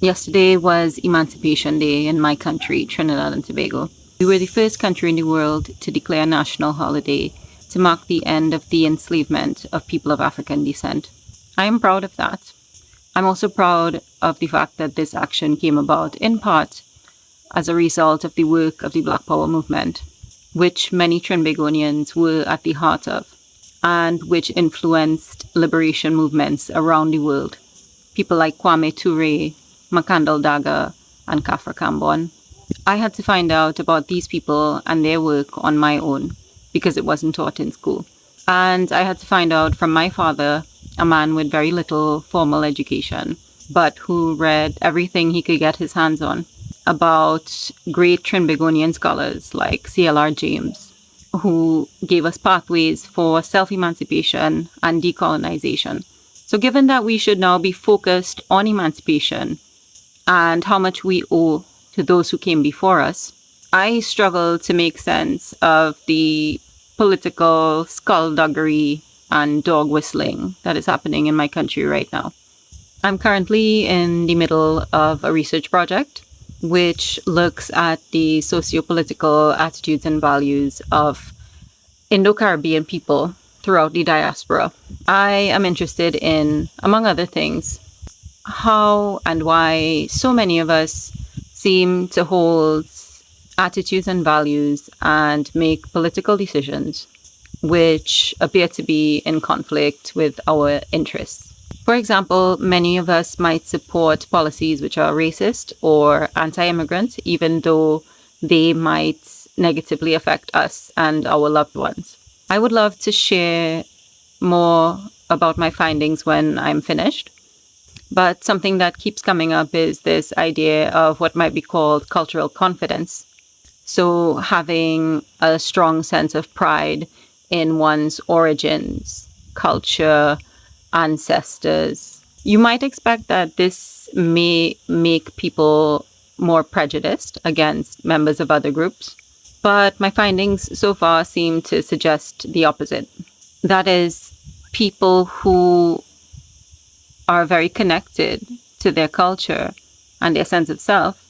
Yesterday was Emancipation Day in my country, Trinidad and Tobago. We were the first country in the world to declare a national holiday to mark the end of the enslavement of people of African descent. I am proud of that. I'm also proud of the fact that this action came about in part as a result of the work of the Black Power movement, which many Trinbagonians were at the heart of, and which influenced liberation movements around the world. People like Kwame Ture, Makandal Daga, and Kafra Kambon. I had to find out about these people and their work on my own because it wasn't taught in school. And I had to find out from my father, a man with very little formal education, but who read everything he could get his hands on, about great Trinbagonian scholars like C.L.R. James, who gave us pathways for self-emancipation and decolonization. So given that we should now be focused on emancipation and how much we owe to those who came before us, I struggle to make sense of the political skullduggery and dog whistling that is happening in my country right now. I'm currently in the middle of a research project which looks at the socio-political attitudes and values of Indo-Caribbean people throughout the diaspora. I am interested in, among other things, how and why so many of us seem to hold attitudes and values and make political decisions which appear to be in conflict with our interests. For example, many of us might support policies which are racist or anti-immigrant, even though they might negatively affect us and our loved ones. I would love to share more about my findings when I'm finished. But something that keeps coming up is this idea of what might be called cultural confidence. So having a strong sense of pride in one's origins, culture, ancestors. You might expect that this may make people more prejudiced against members of other groups. But my findings so far seem to suggest the opposite. That is, people who are very connected to their culture and their sense of self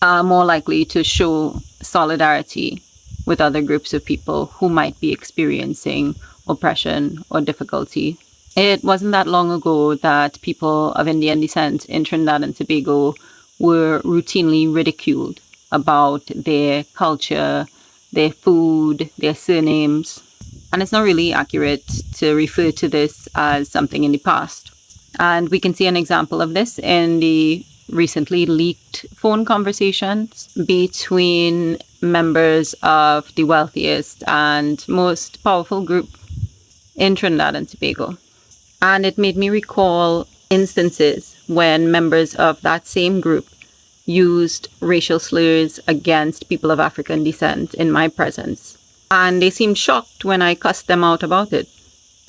are more likely to show solidarity with other groups of people who might be experiencing oppression or difficulty. It wasn't that long ago that people of Indian descent in Trinidad and Tobago were routinely ridiculed about their culture, their food, their surnames. And it's not really accurate to refer to this as something in the past. And we can see an example of this in the recently leaked phone conversations between members of the wealthiest and most powerful group in Trinidad and Tobago. And it made me recall instances when members of that same group used racial slurs against people of African descent in my presence. And they seemed shocked when I cussed them out about it.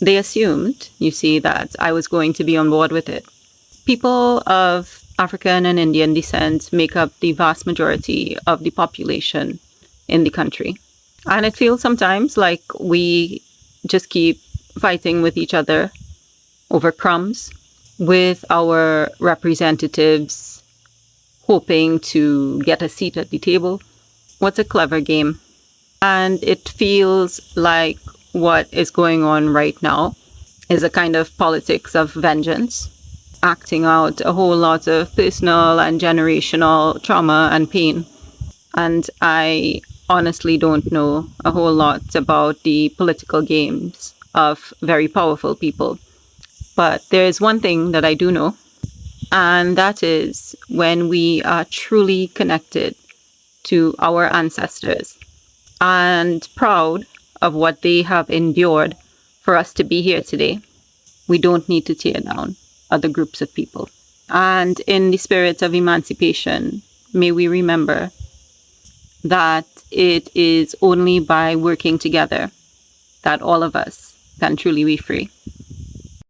They assumed, you see, that I was going to be on board with it. People of African and Indian descent make up the vast majority of the population in the country. And it feels sometimes like we just keep fighting with each other over crumbs, with our representatives hoping to get a seat at the table. What's a clever game? And it feels like what is going on right now is a kind of politics of vengeance, acting out a whole lot of personal and generational trauma and pain. And I honestly don't know a whole lot about the political games of very powerful people. But there is one thing that I do know, and that is when we are truly connected to our ancestors and proud of what they have endured for us to be here today, we don't need to tear down other groups of people. And in the spirit of emancipation, may we remember that it is only by working together that all of us can truly be free.